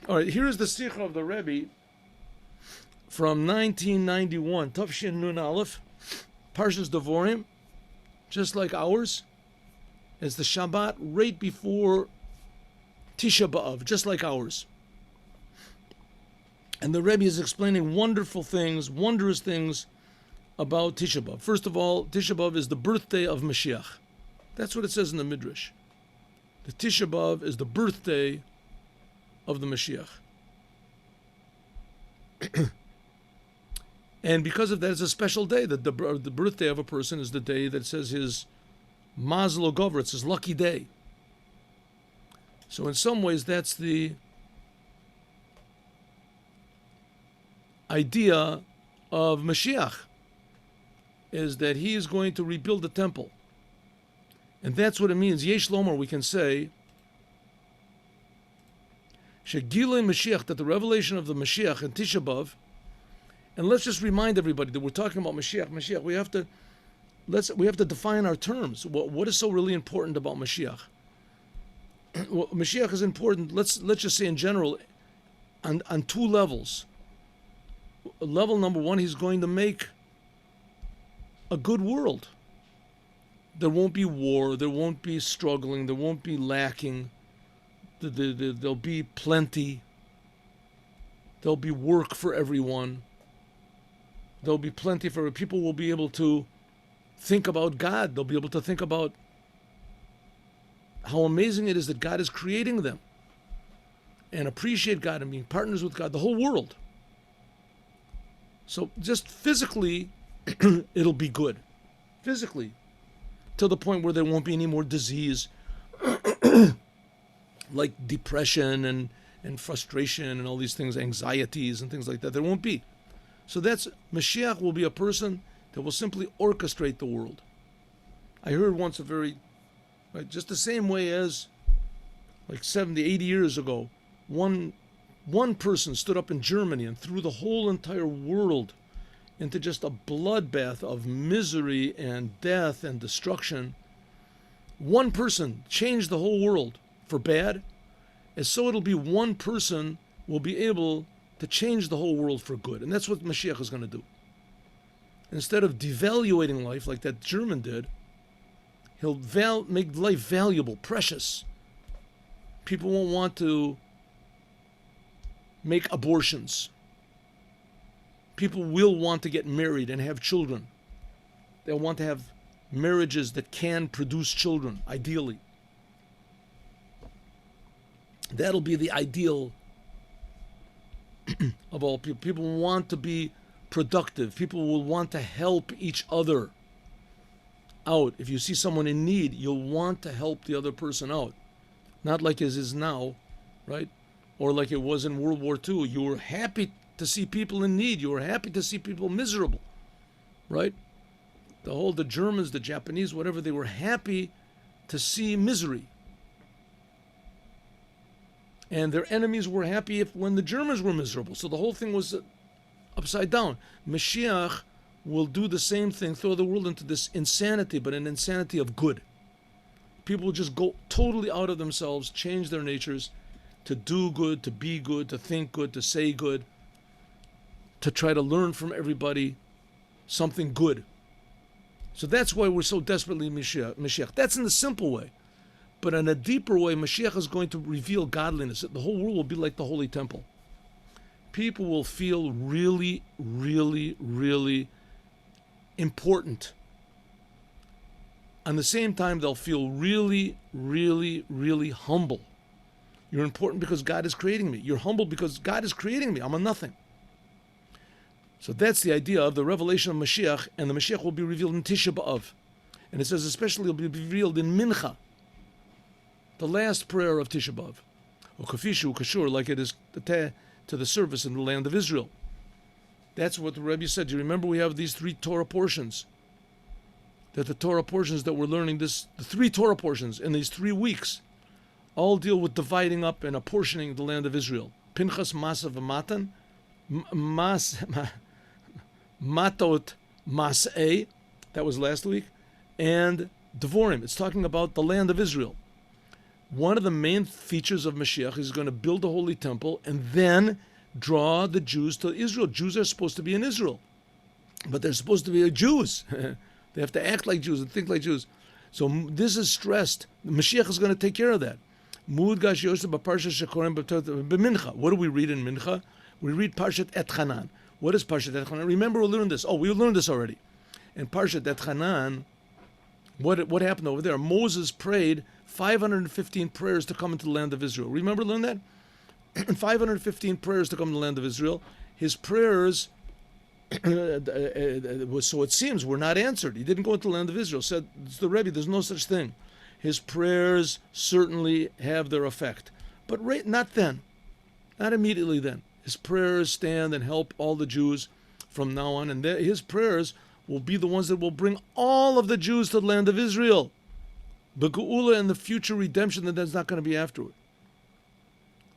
All right, here is the Sikha of the Rebbe from 1991, Tafshin Nun Aleph, Parshas Devorim, just like ours. It's the Shabbat right before Tisha B'Av, just like ours. And the Rebbe is explaining wonderful things, wondrous things about Tisha B'Av. First of all, Tisha B'Av is the birthday of Mashiach. That's what it says in the Midrash. The Tisha B'Av is the birthday of the Mashiach. And because of that, it's a special day. The birthday of a person is the day that says his Mazel Gover, it's his lucky day. So in some ways, that's the idea of Mashiach, is that he is going to rebuild the temple. And that's what it means. Yesh Lomer, we can say, Shegilei Mashiach, that the revelation of the Mashiach in Tisha B'Av, and let's just remind everybody that we're talking about Mashiach. We have to define our terms. What is so really important about Mashiach? Well, Mashiach is important. Let's just say in general, on two levels. Level number one, he's going to make a good world. There won't be war. There won't be struggling. There won't be lacking. There'll be plenty. There'll be work for everyone. There'll be plenty for people. Will be able to think about God. They'll be able to think about how amazing it is that God is creating them, and appreciate God and being partners with God, the whole world. So just physically, it'll be good. Physically, to the point where there won't be any more disease, like depression and frustration and all these things, anxieties and things like that. There won't be. So Mashiach will be a person that will simply orchestrate the world. I heard once just the same way as like 70, 80 years ago, one person stood up in Germany and threw the whole entire world into just a bloodbath of misery and death and destruction. One person changed the whole world for bad, and so it'll be one person will be able to change the whole world for good. And that's what Mashiach is going to do. Instead of devaluating life like that German did, he'll make life valuable, precious. People won't want to make abortions. People will want to get married and have children. They'll want to have marriages that can produce children, ideally. That'll be the ideal of all people. People want to be productive. People will want to help each other out. If you see someone in need, you'll want to help the other person out. Not like it is now, right? Or like it was in World War II. You were happy to see people in need. You were happy to see people miserable, right? The Germans, the Japanese, whatever, they were happy to see misery. And their enemies were happy when the Germans were miserable. So the whole thing was upside down. Mashiach will do the same thing, throw the world into this insanity, but an insanity of good. People will just go totally out of themselves, change their natures to do good, to be good, to think good, to say good, to try to learn from everybody something good. So that's why we're so desperately Mashiach. That's in the simple way. But in a deeper way, Mashiach is going to reveal godliness. The whole world will be like the Holy Temple. People will feel really, really, really important. At the same time, they'll feel really, really, really humble. You're important because God is creating me. You're humble because God is creating me. I'm a nothing. So that's the idea of the revelation of Mashiach, and the Mashiach will be revealed in Tisha B'Av. And it says especially it will be revealed in Mincha, the last prayer of Tisha B'Av, or Kafishu Kashur, like it is to the service in the land of Israel. That's what the Rebbe said. Do you remember we have these three Torah portions? That the Torah portions that we're learning, the three Torah portions in these 3 weeks, all deal with dividing up and apportioning the land of Israel. Pinchas, Masa, V'Matan, Matot, Mas'eh, that was last week, and Devorim. It's talking about the land of Israel. one of the main features of Mashiach is going to build a holy temple and then draw the Jews to Israel. Jews are supposed to be in Israel, but they're supposed to be Jews. They have to act like Jews and think like Jews. So this is stressed. Mashiach is going to take care of that. What do we read in Mincha? We read Parshat Et Chanan. What is Parshat Et Chanan? Remember, we learned this. Oh, we learned this already. In Parshat Et Chanan, what happened over there? Moses prayed 515 prayers to come into the land of Israel. Remember, learn that? 515 prayers to come to the land of Israel. His prayers, so it seems, were not answered. He didn't go into the land of Israel. Said the Rebbe, there's no such thing. His prayers certainly have their effect, but not then, not immediately then. His prayers stand and help all the Jews from now on, and his prayers will be the ones that will bring all of the Jews to the land of Israel. The Geula and the future redemption that's not going to be afterward.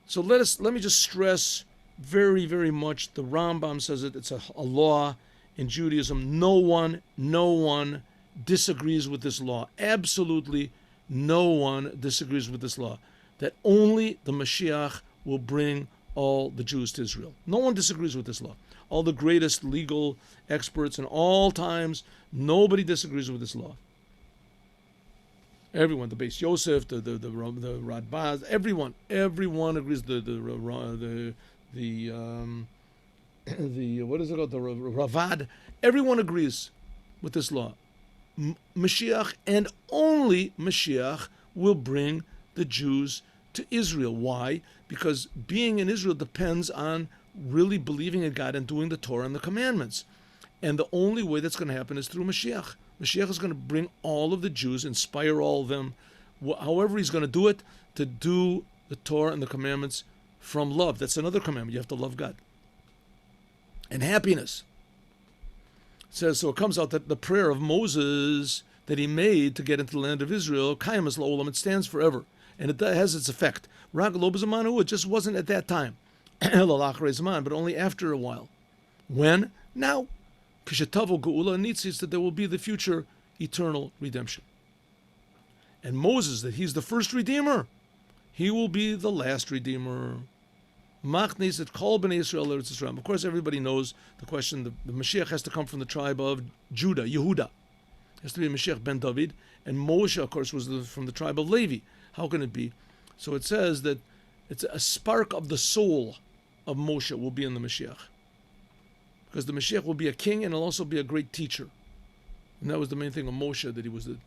So let me just stress very, very much. The Rambam says it. It's a law in Judaism. No one disagrees with this law. Absolutely no one disagrees with this law. That only the Mashiach will bring all the Jews to Israel. No one disagrees with this law. All the greatest legal experts in all times, nobody disagrees with this law. Everyone, the Beis Yosef, the Radbaz, everyone agrees. The what is it called? The Ravad, everyone agrees with this law. Mashiach and only Mashiach will bring the Jews to Israel. Why? Because being in Israel depends on really believing in God and doing the Torah and the commandments. And the only way that's going to happen is through Mashiach. Mashiach is going to bring all of the Jews, inspire all of them, however he's going to do it, to do the Torah and the commandments from love. That's another commandment. You have to love God. And happiness. It says, so it comes out that the prayer of Moses that he made to get into the land of Israel, Kaimas La'olam, it stands forever. And it has its effect. Rag lo b'zamanu, it just wasn't at that time. But only after a while. When? Now. Kishetavo Geula Nitzis, that there will be the future eternal redemption. And Moses, that he's the first redeemer, he will be the last redeemer. Machnis et kol b'nei Yisrael eretz Yisrael. Of course, everybody knows the question. The Mashiach has to come from the tribe of Judah, Yehuda. It has to be Mashiach ben David. And Moshe, of course, was from the tribe of Levi. How can it be? So it says that it's a spark of the soul of Moshe will be in the Mashiach. Because the Mashiach will be a king and he'll also be a great teacher. And that was the main thing of Moshe, that he was the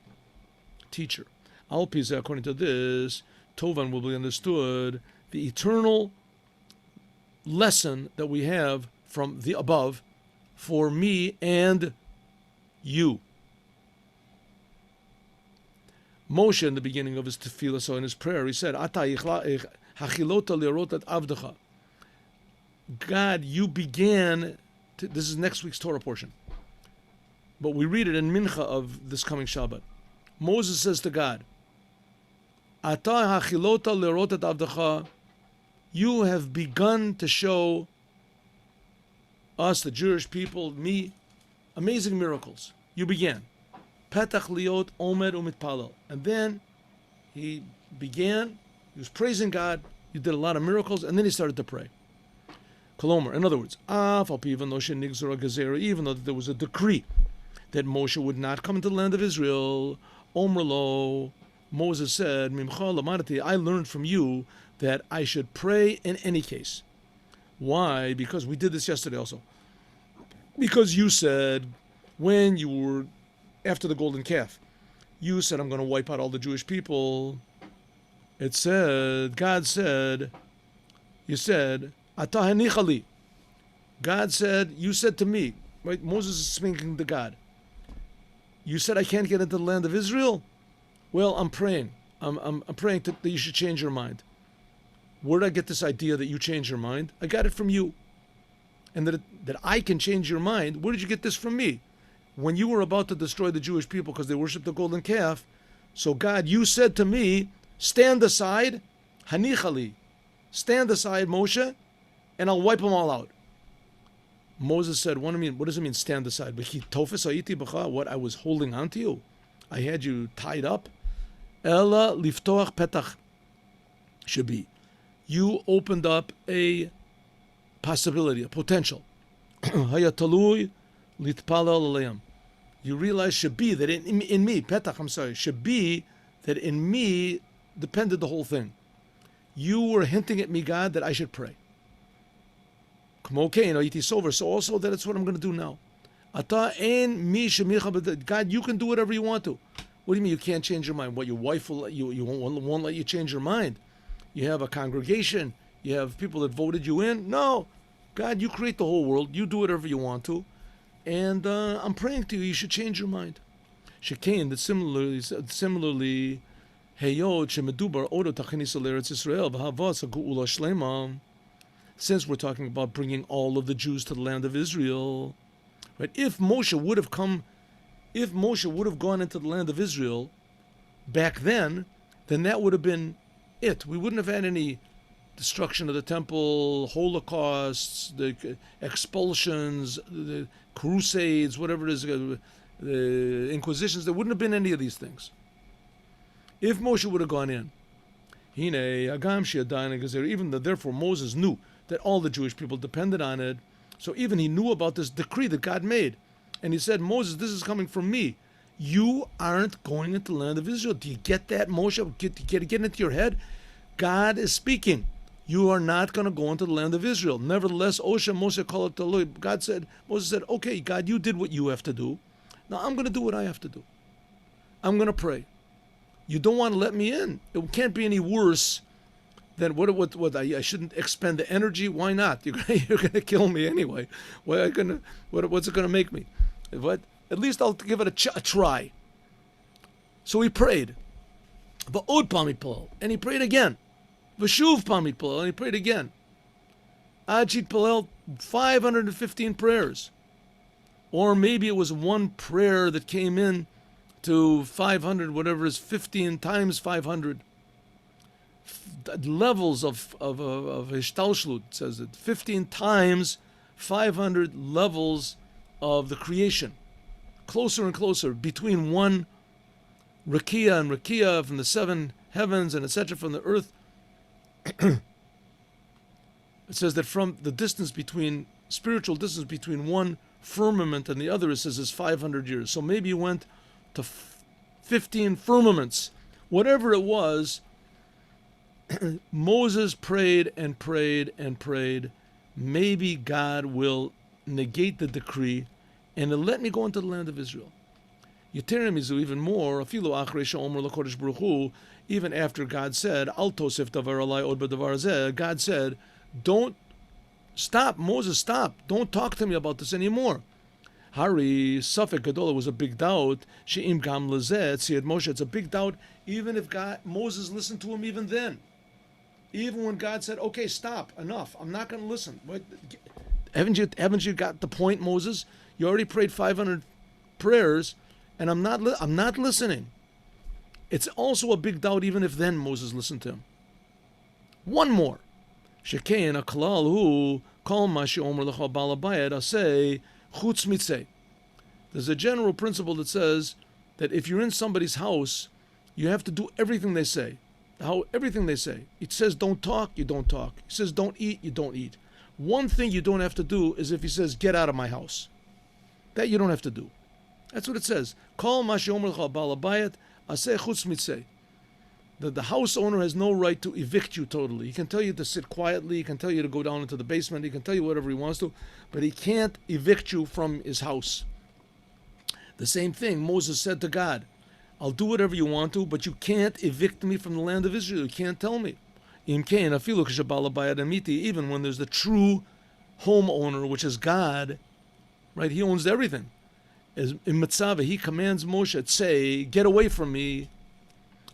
teacher. Al Pizah, according to this, Tovan will be understood, the eternal lesson that we have from the above for me and you. Moshe, in the beginning of his tefillah, so in his prayer, he said, Ata hachilota lirot et avdecha. God, you began... This is next week's Torah portion. But we read it in Mincha of this coming Shabbat. Moses says to God, Ata hachilota lerot et avdecha, you have begun to show us, the Jewish people, me, amazing miracles. You began. Petach liot omed umitpalel. And then he was praising God, you did a lot of miracles, and then he started to pray. Kolomer, in other words, even though there was a decree that Moshe would not come into the land of Israel, Omerlo, Moses said, I learned from you that I should pray in any case. Why? Because we did this yesterday also. Because you said, when you were after the golden calf, you said, I'm going to wipe out all the Jewish people. It said, God said, you said, Atahanichali. God said, you said to me, right? Moses is speaking to God. You said I can't get into the land of Israel? Well, I'm praying. I'm praying that you should change your mind. Where did I get this idea that you change your mind? I got it from you. And that I can change your mind, where did you get this from me? When you were about to destroy the Jewish people because they worshiped the golden calf, so God, you said to me, stand aside, Hanichali, stand aside, Moshe, and I'll wipe them all out. Moses said, what does it mean, stand aside? What, I was holding on to you? I had you tied up? Ella liftoach petach. should be. You opened up a possibility, a potential. Hayatalui litpalal alayam. You realize should be that in me, petach, I'm sorry, should be that in me depended the whole thing. You were hinting at me, God, that I should pray. Okay, so also that it's what I'm going to do now. God, you can do whatever you want to. What do you mean you can't change your mind? What, your wife will let you won't let you change your mind? You have a congregation. You have people that voted you in. No, God, you create the whole world. You do whatever you want to. And I'm praying to you, you should change your mind. Shekain, that similarly, Heyot shemedubar odo tachanisa l'Eretz Yisrael v'havas ha'geula shlema. Since we're talking about bringing all of the Jews to the land of Israel, right? If Moshe would have gone into the land of Israel back then that would have been it. We wouldn't have had any destruction of the temple, holocausts, the expulsions, the crusades, whatever it is, the inquisitions. There wouldn't have been any of these things. If Moshe would have gone in, even therefore Moses knew that all the Jewish people depended on it. So even he knew about this decree that God made. And he said, Moses, this is coming from me. You aren't going into the land of Israel. Do you get that, Moshe? Get it into your head? God is speaking. You are not going to go into the land of Israel. Nevertheless, Osha Moshe called to God said, Moses said, okay, God, you did what you have to do. Now I'm going to do what I have to do. I'm going to pray. You don't want to let me in. It can't be any worse than what I shouldn't expend the energy. Why not? You're going to kill me anyway. What's it going to make me? What? At least I'll give it a try. So he prayed. And he prayed again. V'shuv pamid and he prayed again. Ajit palel 515 prayers. Or maybe it was one prayer that came in to 500, whatever is 15 times 500. Levels of Hishtalshlut, says it. 15 times 500 levels of the creation. Closer and closer, between one Rakia and Rakia from the seven heavens and etc. from the earth. It says that from the distance between, spiritual distance between one firmament and the other, it says is 500 years. So maybe you went to 15 firmaments. Whatever it was, Moses prayed and prayed and prayed. Maybe God will negate the decree and let me go into the land of Israel. Yeteremizu, even more, even after God said, Al tosef davar alai od b'davar zeh, God said, don't stop, Moses, stop, don't talk to me about this anymore. Hari, Safek Gadol, was a big doubt. She'im gam lezeh, tziyad Moshe, it's a big doubt, even if Moses listened to him even then. Even when God said, okay, stop, enough, I'm not going to listen. What, haven't you got the point, Moses? You already prayed 500 prayers, and I'm not listening. It's also a big doubt even if then Moses listened to him. One more. Shekein aklal hu kol ma she'omer lecha bal habayit aseh chutz mitzeh. There's a general principle that says that if you're in somebody's house, you have to do everything they say. Everything they say. It says don't talk, you don't talk. It says don't eat, you don't eat. One thing you don't have to do is if he says get out of my house. That you don't have to do. That's what it says. Kol ma she'omer lecha bal habayit aseh chutz mitzeh. The house owner has no right to evict you totally. He can tell you to sit quietly, he can tell you to go down into the basement, he can tell you whatever he wants to, but he can't evict you from his house. The same thing Moses said to God, I'll do whatever you want to, but you can't evict me from the land of Israel. You can't tell me. Even when there's the true homeowner, which is God, right? He owns everything. As in Mitzvah, he commands Moshe, say, get away from me.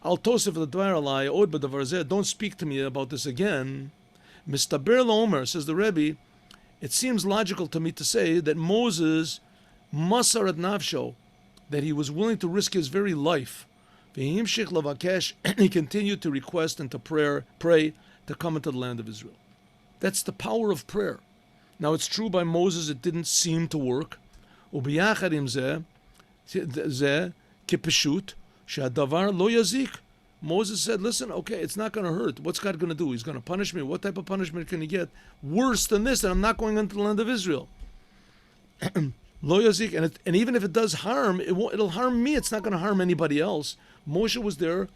Al tosef l'dvar alai od b'davar zeh, don't speak to me about this again. Mistaber l'omer, says the Rebbe, it seems logical to me to say that Moses masar et nafsho, that he was willing to risk his very life. V'himshich lavakesh, and he continued to request and to pray to come into the land of Israel. That's the power of prayer. Now it's true by Moses it didn't seem to work. Ubiyachad im zeh kipeshut, shadavar lo yazik, Moses said, listen, okay, it's not going to hurt. What's God going to do? He's going to punish me. What type of punishment can he get? Worse than this, and I'm not going into the land of Israel. Lo yazik, and even if it does harm, it'll harm me. It's not going to harm anybody else. Moshe was there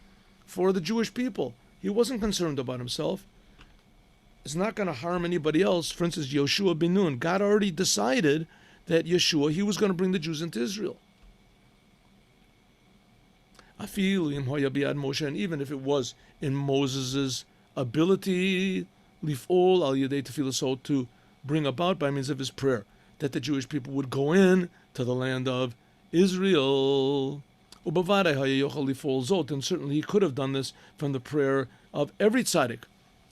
for the Jewish people. He wasn't concerned about himself. It's not going to harm anybody else. For instance, Yoshua ben Nun. God already decided that Yeshua, he was going to bring the Jews into Israel. Moshe, and even if it was in Moses' ability, lif'ol al yedei tefilah, to bring about by means of his prayer, that the Jewish people would go in to the land of Israel. And certainly he could have done this from the prayer of every tzaddik.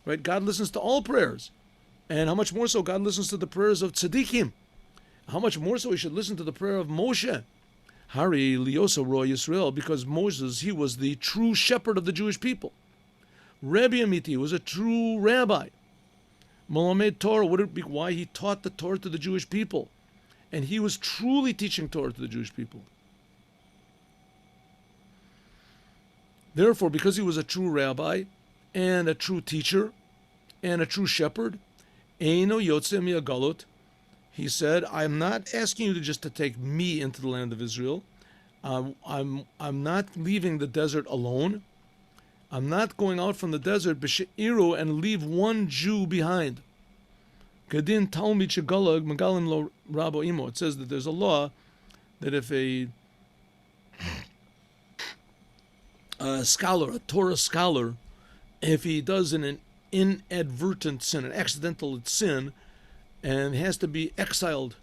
Right? God listens to all prayers. And how much more so God listens to the prayers of tzaddikim. How much more so he should listen to the prayer of Moshe. Hari Liosa Roy Yisrael, because Moses, he was the true shepherd of the Jewish people. Rebbe Amiti was a true rabbi. Malamed Torah, would it be why he taught the Torah to the Jewish people? And he was truly teaching Torah to the Jewish people. Therefore, because he was a true rabbi and a true teacher and a true shepherd, Eino Yotze Mi'agalut, he said, I'm not asking you to take me into the land of Israel. I'm not leaving the desert alone. I'm not going out from the desert b'she'iru and leave one Jew behind. Gedin Talmid shegalag megalim lo rabo imo. It says that there's a law that if a scholar, a Torah scholar, if he does an inadvertent sin, an accidental sin, and has to be exiled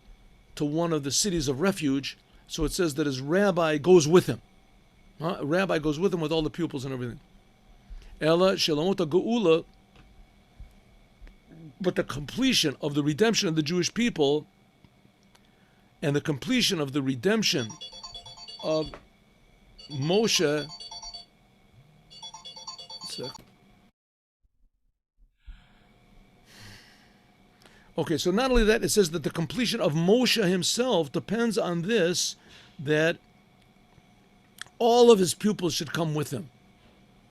to one of the cities of refuge, so it says that his rabbi goes with him. A rabbi goes with him with all the pupils and everything. Ela shelamota geula, but the completion of the redemption of the Jewish people and the completion of the redemption of Moshe. Okay, so not only that, it says that the completion of Moshe himself depends on this, that all of his pupils should come with him.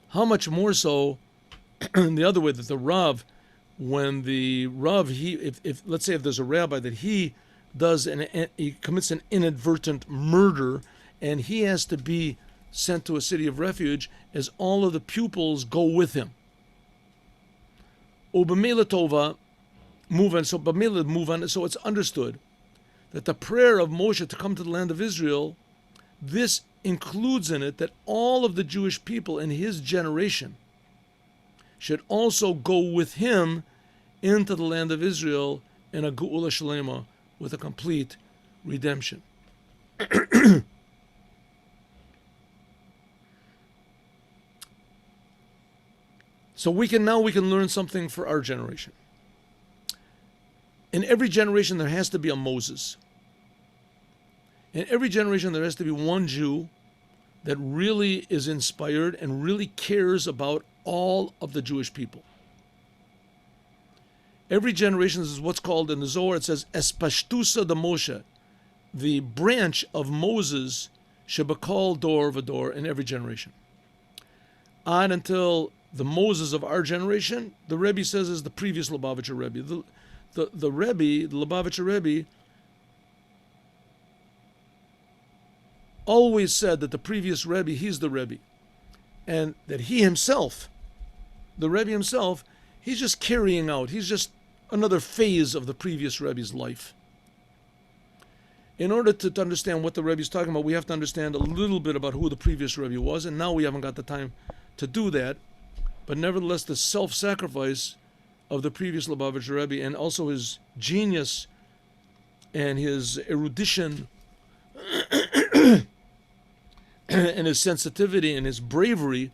How much more so the other way, that the Rav, when the Rav, if let's say if there's a rabbi that he commits an inadvertent murder and he has to be sent to a city of refuge, as all of the pupils go with him. Ubamela tova, move on. So it's understood that the prayer of Moshe to come to the land of Israel, this includes in it that all of the Jewish people in his generation should also go with him into the land of Israel in a Geula Shalema, with a complete redemption. So we can learn something for our generation. In every generation there has to be a Moses. In every generation there has to be one Jew that really is inspired and really cares about all of the Jewish people. Every generation is what's called in the Zohar, it says, Espashtusa de Moshe, the branch of Moses, Shebakal Dor Vador, in every generation. On until the Moses of our generation, the Rebbe says, is the previous Lubavitcher Rebbe. The Rebbe, the Lubavitcher Rebbe, always said that the previous Rebbe, he's the Rebbe. And that he himself, the Rebbe himself, he's just carrying out, he's just another phase of the previous Rebbe's life. In order to understand what the Rebbe is talking about, we have to understand a little bit about who the previous Rebbe was, and now we haven't got the time to do that. But nevertheless, the self-sacrifice of the previous Lubavitcher Rebbe, and also his genius and his erudition and his sensitivity and his bravery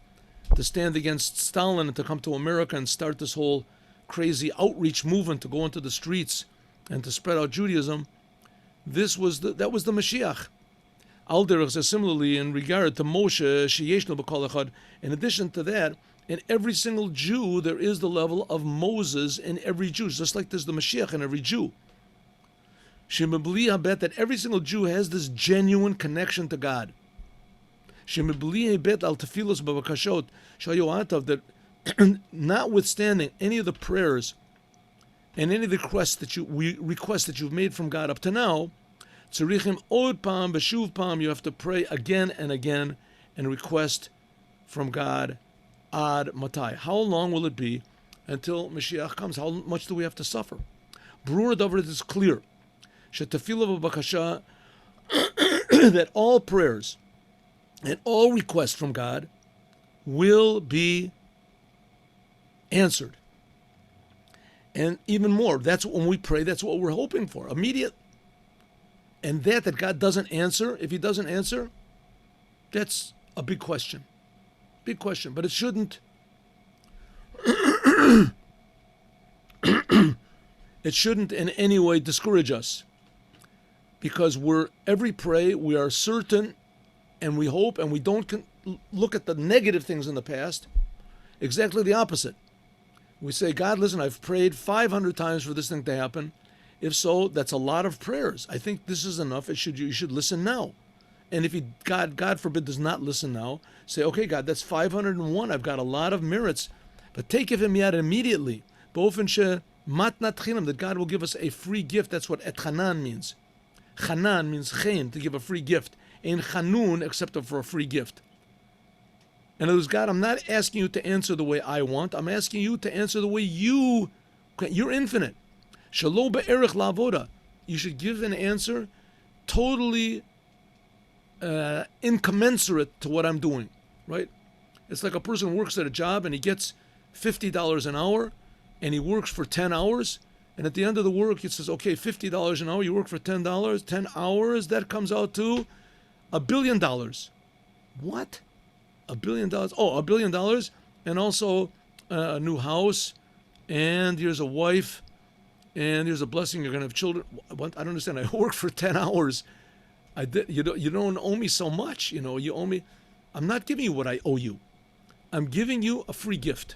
to stand against Stalin and to come to America and start this whole crazy outreach movement to go into the streets and to spread out Judaism, that was the Mashiach. Alderach says similarly in regard to Moshe, Sheyeshnu b'kol echad. In addition to that, in every single Jew, there is the level of Moses in every Jew, just like there's the Mashiach in every Jew. Shemabli habet, that every single Jew has this genuine connection to God. that notwithstanding any of the prayers and any of the requests that you've made from God up to now, you have to pray again and again and request from God ad matai. How long will it be until Mashiach comes? How much do we have to suffer? Brura davar, it is clear that all prayers and all requests from God will be answered. And even more, that's when we pray, that's what we're hoping for, immediate. And that God doesn't answer, if he doesn't answer, that's a big question. Big question. But it shouldn't it shouldn't in any way discourage us. Because every prayer we are certain and we hope, and we don't look at the negative things in the past. Exactly the opposite. We say, God, listen, I've prayed 500 times for this thing to happen. If so, that's a lot of prayers. I think this is enough. You should listen now. And if God forbid, does not listen now, say, okay, God, that's 501. I've got a lot of merits, but take it from yad immediately. That God will give us a free gift. That's what et chanan means. Chanan means chen, to give a free gift. Ein chanun, except for a free gift. In other words, God, I'm not asking you to answer the way I want. I'm asking you to answer the way you're infinite. Shalo be'erich la'avoda. You should give an answer totally incommensurate to what I'm doing, right? It's like a person who works at a job and he gets $50 an hour and he works for 10 hours. And at the end of the work, he says, okay, $50 an hour, you work for $10, 10 hours, that comes out to $1 billion. What? $1 billion? Oh, $1 billion, and also a new house, and here's a wife, and here's a blessing. You're gonna have children. What? I don't understand. I worked for 10 hours. You don't owe me so much. You owe me. I'm not giving you what I owe you. I'm giving you a free gift.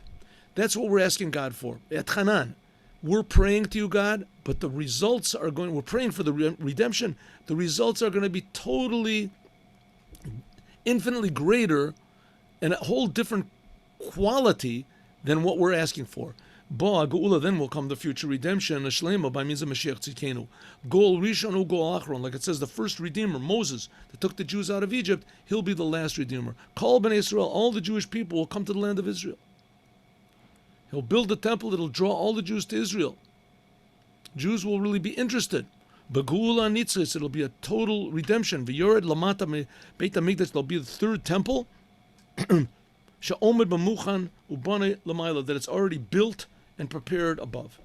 That's what we're asking God for. Et chanan. We're praying to you, God, but the results are going. We're praying for the redemption. The results are going to be totally, infinitely greater, and a whole different quality than what we're asking for. Ba geula, then will come the future redemption, a shlema by means of Mashiach tzidkenu. Goal rishon, goal achron, like it says, the first redeemer, Moses, that took the Jews out of Egypt, he'll be the last redeemer. Kol bnei Israel, all the Jewish people will come to the land of Israel. He'll build a temple that'll draw all the Jews to Israel. Jews will really be interested. Begula nitzis, it'll be a total redemption. V'yored lamata beit hamikdash, there'll be the third temple. She'omed b'muchan ubane lamayla, that it's already built and prepared above.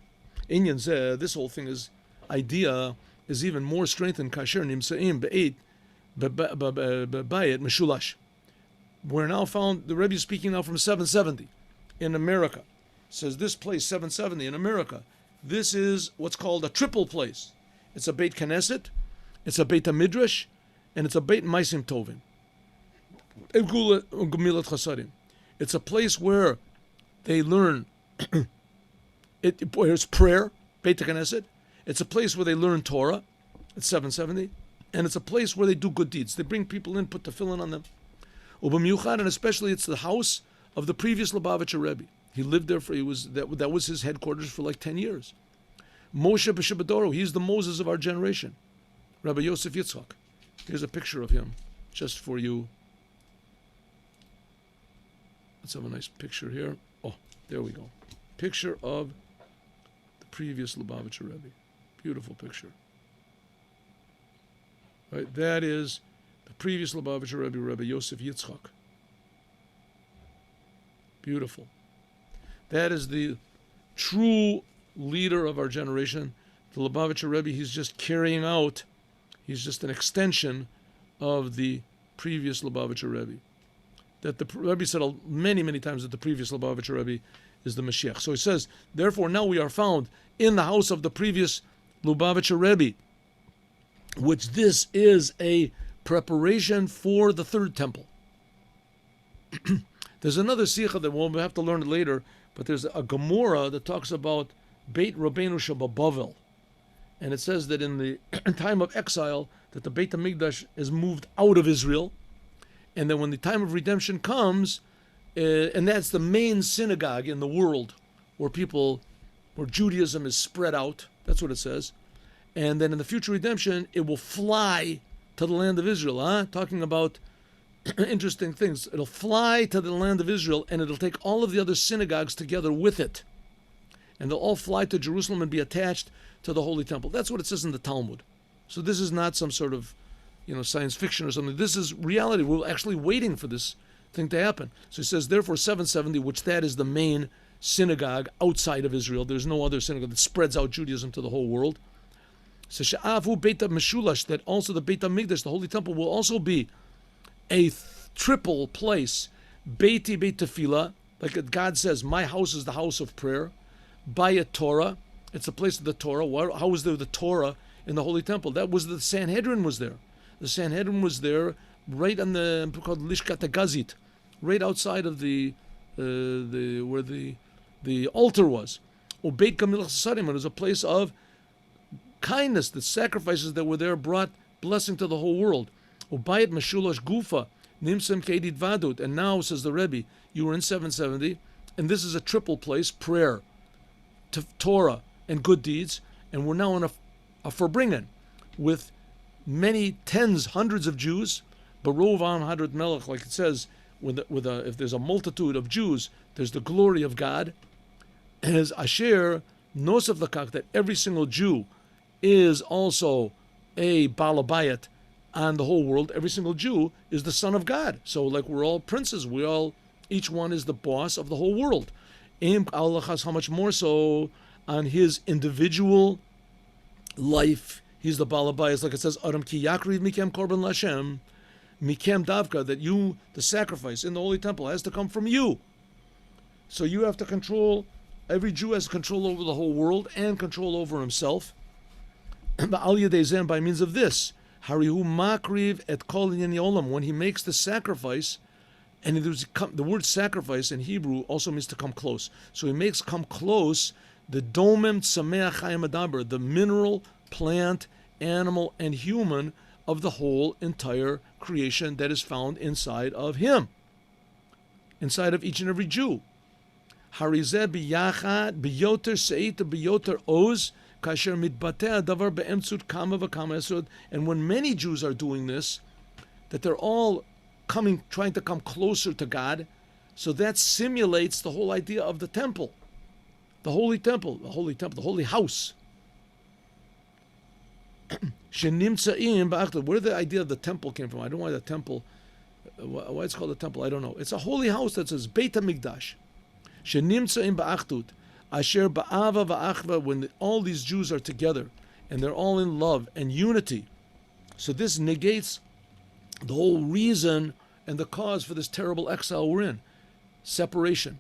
Inyan zeh, this whole thing idea is even more strengthened. Kasher nimsaim be'et b'bayit meshulash. We're now found, the Rebbe is speaking now from 770 in America. Says this place, 770 in America, this is what's called a triple place. It's a Beit Knesset, it's a Beit HaMidrash, and it's a Beit Maisim Tovim. It's a place where they learn, it's prayer, Beit Knesset. It's a place where they learn Torah, it's 770, and it's a place where they do good deeds. They bring people in, put tefillin on them. And especially it's the house of the previous Lubavitcher Rebbe. He lived there that was his headquarters for like 10 years. Moshe b'Shebedoro, he's the Moses of our generation. Rabbi Yosef Yitzchak. Here's a picture of him, just for you. Let's have a nice picture here. Oh, there we go. Picture of the previous Lubavitcher Rebbe. Beautiful picture. Right, that is the previous Lubavitcher Rebbe, Rabbi Yosef Yitzchak. Beautiful. That is the true leader of our generation. The Lubavitcher Rebbe, he's just carrying out, he's just an extension of the previous Lubavitcher Rebbe. That the Rebbe said many, many times that the previous Lubavitcher Rebbe is the Mashiach. So he says, therefore now we are found in the house of the previous Lubavitcher Rebbe, which this is a preparation for the third temple. There's another sikha that we'll have to learn it later, but there's a Gemara that talks about Beit Rabbeinu Shebabavel. And it says that in the time of exile, that the Beit HaMikdash is moved out of Israel, And then when the time of redemption comes, and that's the main synagogue in the world where Judaism is spread out. That's what it says. And then in the future redemption, it will fly to the land of Israel. Talking about interesting things. It'll fly to the land of Israel, and it'll take all of the other synagogues together with it. And they'll all fly to Jerusalem and be attached to the Holy Temple. That's what it says in the Talmud. So this is not some sort of, science fiction or something. This is reality. We're actually waiting for this thing to happen. So he says, therefore, 770, which that is the main synagogue outside of Israel. There's no other synagogue that spreads out Judaism to the whole world. So She'avu Beit HaMeshulash, that also the Beit HaMikdash, the Holy Temple, will also be a triple place. Beiti Beit Tefillah, like God says, my house is the house of prayer. Bayat Torah, it's the place of the Torah. How was there the Torah in the Holy Temple? That was the Sanhedrin was there. The Sanhedrin was there right on the called Lishkat Gazit, right outside of the where the altar was. Beit Gamilach Sarim, it was a place of kindness. The sacrifices that were there brought blessing to the whole world. Ubayit Meshulash Gufa Nimsem Kedid Vadut. And now, says the Rebbe, you were in 770, and this is a triple place: prayer, Torah, and good deeds. And we're now in a Farbringen with many tens, hundreds of Jews. Barov Am Hadrat Melech, like it says, if there's a multitude of Jews, there's the glory of God. And as Asher Nosef Lakach, that every single Jew is also a Balabayat on the whole world. Every single Jew is the son of God. So like we're all princes. Each one is the boss of the whole world. How much more so on his individual life, he's the Balabayat. Like it says, Adam ki yakriv mikem korban lashem, mikem davka, that you, the sacrifice in the Holy Temple, has to come from you. So you have to control, every Jew has control over the whole world and control over himself. By means of this, Harihu makriv et kol inyan olam, when he makes the sacrifice, and the word sacrifice in Hebrew also means to come close. So he makes come close the domem tsameach chayim adaber, the mineral, plant, animal, and human of the whole entire creation that is found inside of him, inside of each and every Jew. Harizeh biyachad biyoter seit biyoter oz. And when many Jews are doing this, that they're all trying to come closer to God, so that simulates the whole idea of the temple, the holy temple, the holy house. Where the idea of the temple came from, I don't know why the temple, why it's called a temple, I don't know. It's a holy house that says Beit HaMikdash. Shenimtza'im ba'achdut. Asher ba'ava va'achva, when all these Jews are together and they're all in love and unity. So this negates the whole reason and the cause for this terrible exile we're in. Separation.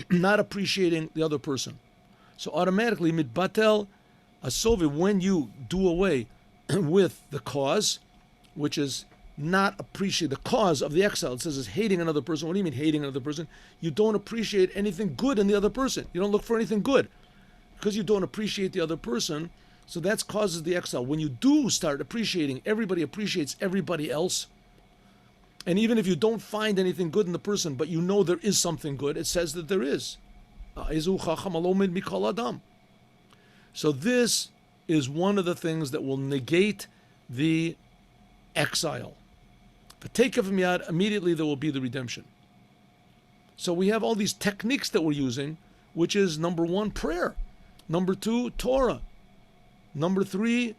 Not appreciating the other person. So automatically, mitbatel asovi, when you do away with the cause, which is not appreciate the cause of the exile. It says is hating another person. What do you mean hating another person? You don't appreciate anything good in the other person. You don't look for anything good because you don't appreciate the other person. So that causes the exile. When you do start appreciating, everybody appreciates everybody else. And even if you don't find anything good in the person, but you know there is something good, it says that there is. So this is one of the things that will negate the exile. But take it from Yad, immediately there will be the redemption. So we have all these techniques that we're using, which is number 1, prayer. Number 2, Torah. Number 3,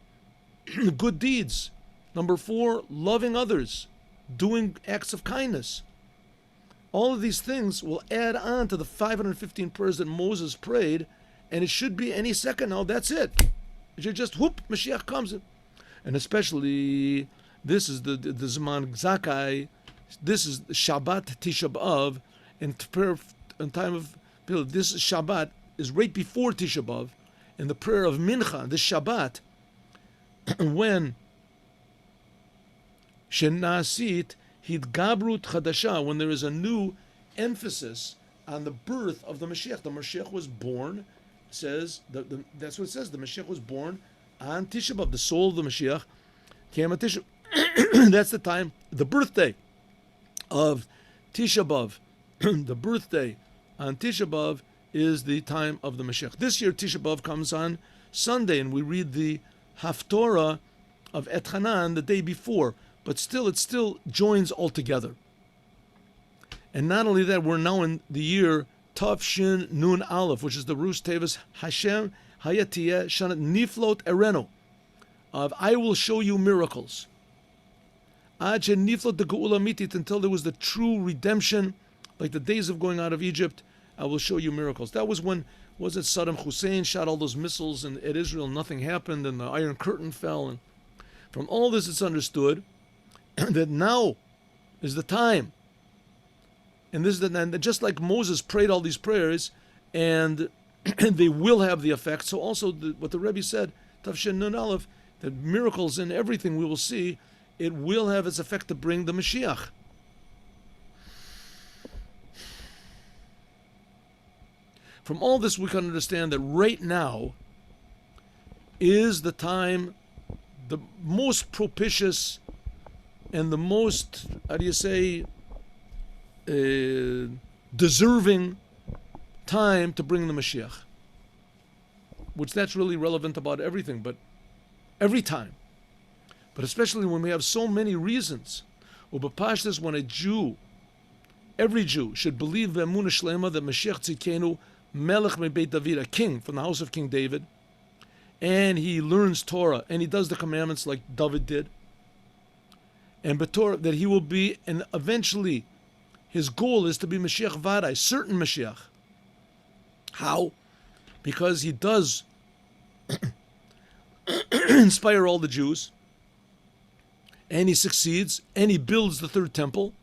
good deeds. Number 4, loving others, doing acts of kindness. All of these things will add on to the 515 prayers that Moses prayed, and it should be any second now. That's it. It should just, whoop, Mashiach comes. And especially, this is the Zman Zakai, this is Shabbat Tisha B'Av, in time of, this Shabbat is right before Tisha B'Av, in the prayer of Mincha, this Shabbat, when Shenasit Hidgabrut Chadasha, when there is a new emphasis on the birth of the Mashiach. The Mashiach was born, says, that's what it says, the Mashiach was born on Tisha B'Av, the soul of the Mashiach came on Tisha. That's the time, the birthday of Tisha B'Av, the birthday on Tisha B'Av, is the time of the Mashiach. This year Tisha B'Av comes on Sunday, and we read the Haftorah of Et Hanan the day before, but still it still joins all together. And not only that, we're now in the year Tav Shin Nun Aleph, which is the Rosh Tevis Hashem Hayatiyeh Shanat Niflot Ereno, of I will show you miracles. Ad Niflot the Geula Mitit, until there was the true redemption, like the days of going out of Egypt, I will show you miracles. That was when, was it Saddam Hussein shot all those missiles and at Israel nothing happened and the Iron Curtain fell. And from all this it's understood that now is the time. And this is and just like Moses prayed all these prayers, and they will have the effect. So also what the Rebbe said, Tavshin Nun Aleph, that miracles in everything we will see, it will have its effect to bring the Mashiach. From all this we can understand that right now is the time, the most propitious and the most, how do you say, deserving time to bring the Mashiach. Which that's really relevant about everything, but every time. But especially when we have so many reasons. Ubapashtas, when a Jew, every Jew, should believe Ve'emunah Shlema that Mashiach Tzidkenu Melech Mebeit David, a king from the house of King David, and he learns Torah, and he does the commandments like David did, and B'Torah, that he will be, and eventually his goal is to be Mashiach Vadai, certain Mashiach. How? Because he does inspire all the Jews, and he succeeds, and he builds the third temple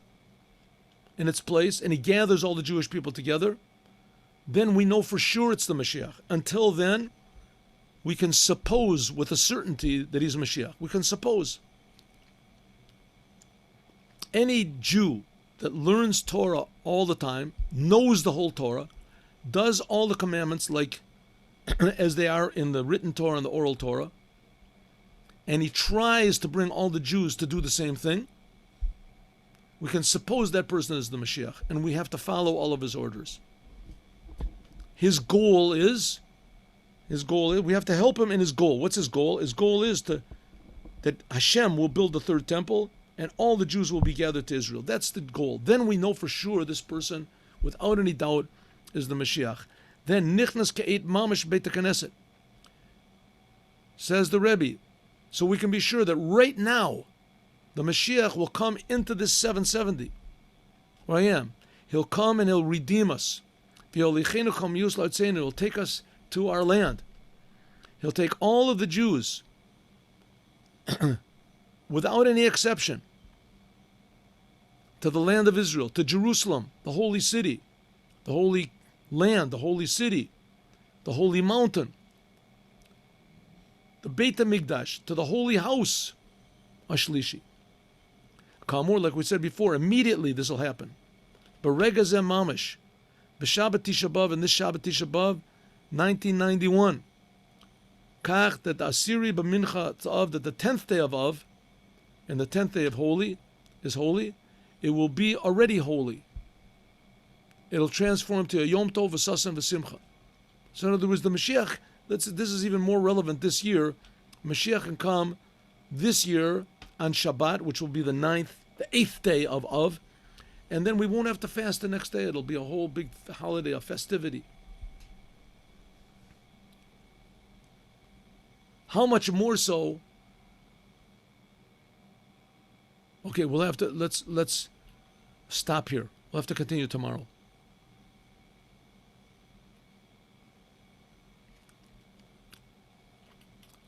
in its place, and he gathers all the Jewish people together. Then we know for sure it's the Mashiach. Until then, we can suppose with a certainty that he's Mashiach. We can suppose. Any Jew that learns Torah all the time, knows the whole Torah, does all the commandments like as they are in the written Torah and the oral Torah, and he tries to bring all the Jews to do the same thing, we can suppose that person is the Mashiach, and we have to follow all of his orders. His goal is, we have to help him in his goal. What's his goal? His goal is that Hashem will build the third temple and all the Jews will be gathered to Israel. That's the goal. Then we know for sure this person, without any doubt, is the Mashiach. Then Nichnas Ka'et Mamish Beit HaKnesset, says the Rebbe, so we can be sure that right now the Mashiach will come into this 770 where I am. He'll come and he'll redeem us. He'll take us to our land. He'll take all of the Jews without any exception to the land of Israel, to Jerusalem, the holy city, the holy land, the holy city, the holy mountain, the Beit HaMikdash, to the holy house, Ashlishi. Kamur, like we said before, immediately this will happen. Berega Zeh Mamish, B'Shabbat Tisha B'Av, and this Shabbat Tisha B'Av, 1991. Kach, that the Asiri B'Mincha Tzav, that the 10th day of Av, and the 10th day of Holy, is holy, it will be already holy. It'll transform to a Yom Tov, V'Sasan, V'Simcha. So in other words, the Mashiach, this is even more relevant this year. Mashiach can come this year on Shabbat, which will be the 8th day of Av, and then we won't have to fast the next day. It'll be a whole big holiday, a festivity. How much more so? Okay, we'll have to let's stop here. We'll have to continue tomorrow.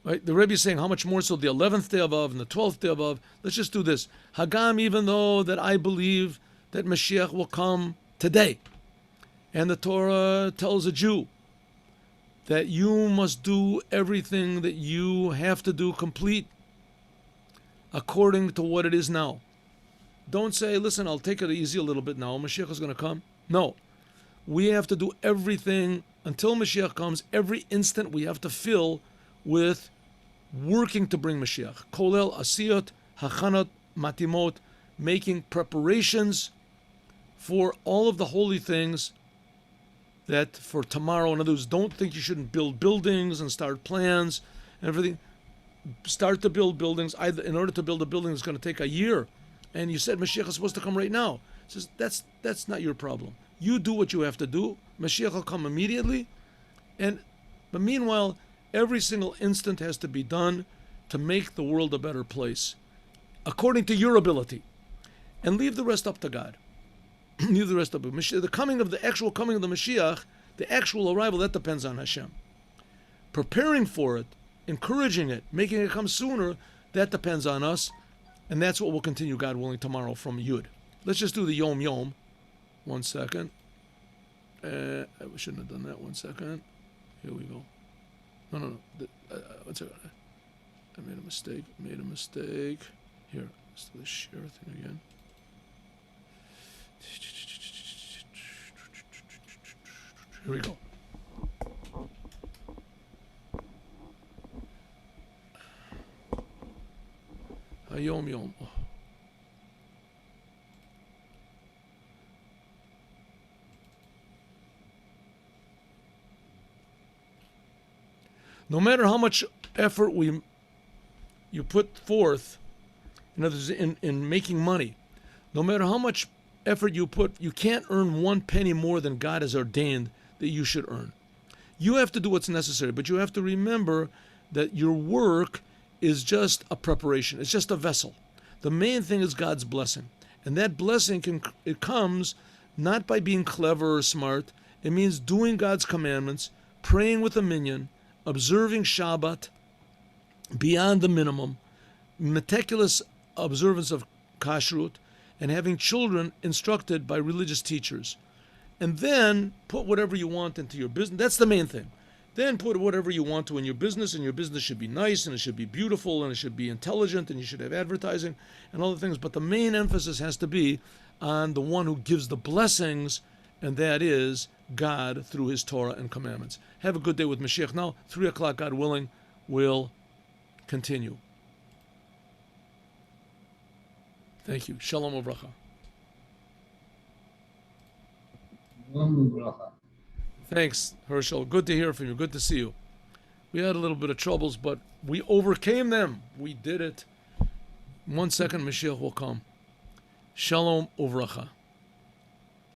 Right? The Rebbe is saying how much more so the 11th day of Av and the 12th day of Av. Let's just do this. Hagam, even though that I believe that Mashiach will come today, and the Torah tells a Jew that you must do everything that you have to do complete according to what it is now. Don't say, listen, I'll take it easy a little bit now. Mashiach is going to come. No. We have to do everything until Mashiach comes. Every instant we have to fill with working to bring Mashiach. Kolel asiyot hachanot matimot making preparations for all of the holy things that for tomorrow. In other words, don't think you shouldn't build buildings and start plans and everything. Start to build buildings. In order to build a building, it's going to take a year. And you said Mashiach is supposed to come right now. He says, that's not your problem. You do what you have to do. Mashiach will come immediately. But meanwhile, every single instant has to be done to make the world a better place, according to your ability. And leave the rest up to God. Leave the rest up to Mashiach. The actual coming of the Mashiach, the actual arrival, that depends on Hashem. Preparing for it, encouraging it, making it come sooner, that depends on us. And that's what we'll continue, God willing, tomorrow from Yud. Let's just do the Yom Yom. 1 second. I shouldn't have done that. 1 second. Here we go. No. 1 second. I made a mistake. Here, let's do the share thing again. Here we go. Yom Yom. No matter how much effort you put forth, in other words, in making money, no matter how much effort you put, you can't earn 1 penny more than God has ordained that you should earn. You have to do what's necessary, but you have to remember that your work is just a preparation. It's just a vessel. The main thing is God's blessing. And that blessing comes not by being clever or smart. It means doing God's commandments, praying with a minyan, observing Shabbat beyond the minimum, meticulous observance of kashrut, and having children instructed by religious teachers. And then put whatever you want into your business. That's the main thing. Then put whatever you want to in your business, and your business should be nice, and it should be beautiful, and it should be intelligent, and you should have advertising and all the things. But the main emphasis has to be on the one who gives the blessings, and that is God through his Torah and commandments. Have a good day with Moshiach Now. 3 o'clock, God willing, will continue. Thank you. Shalom uvracha. Shalom uvracha. Thanks, Herschel. Good to hear from you. Good to see you. We had a little bit of troubles, but we overcame them. We did it. 1 second, Mashiach will come. Shalom uvracha.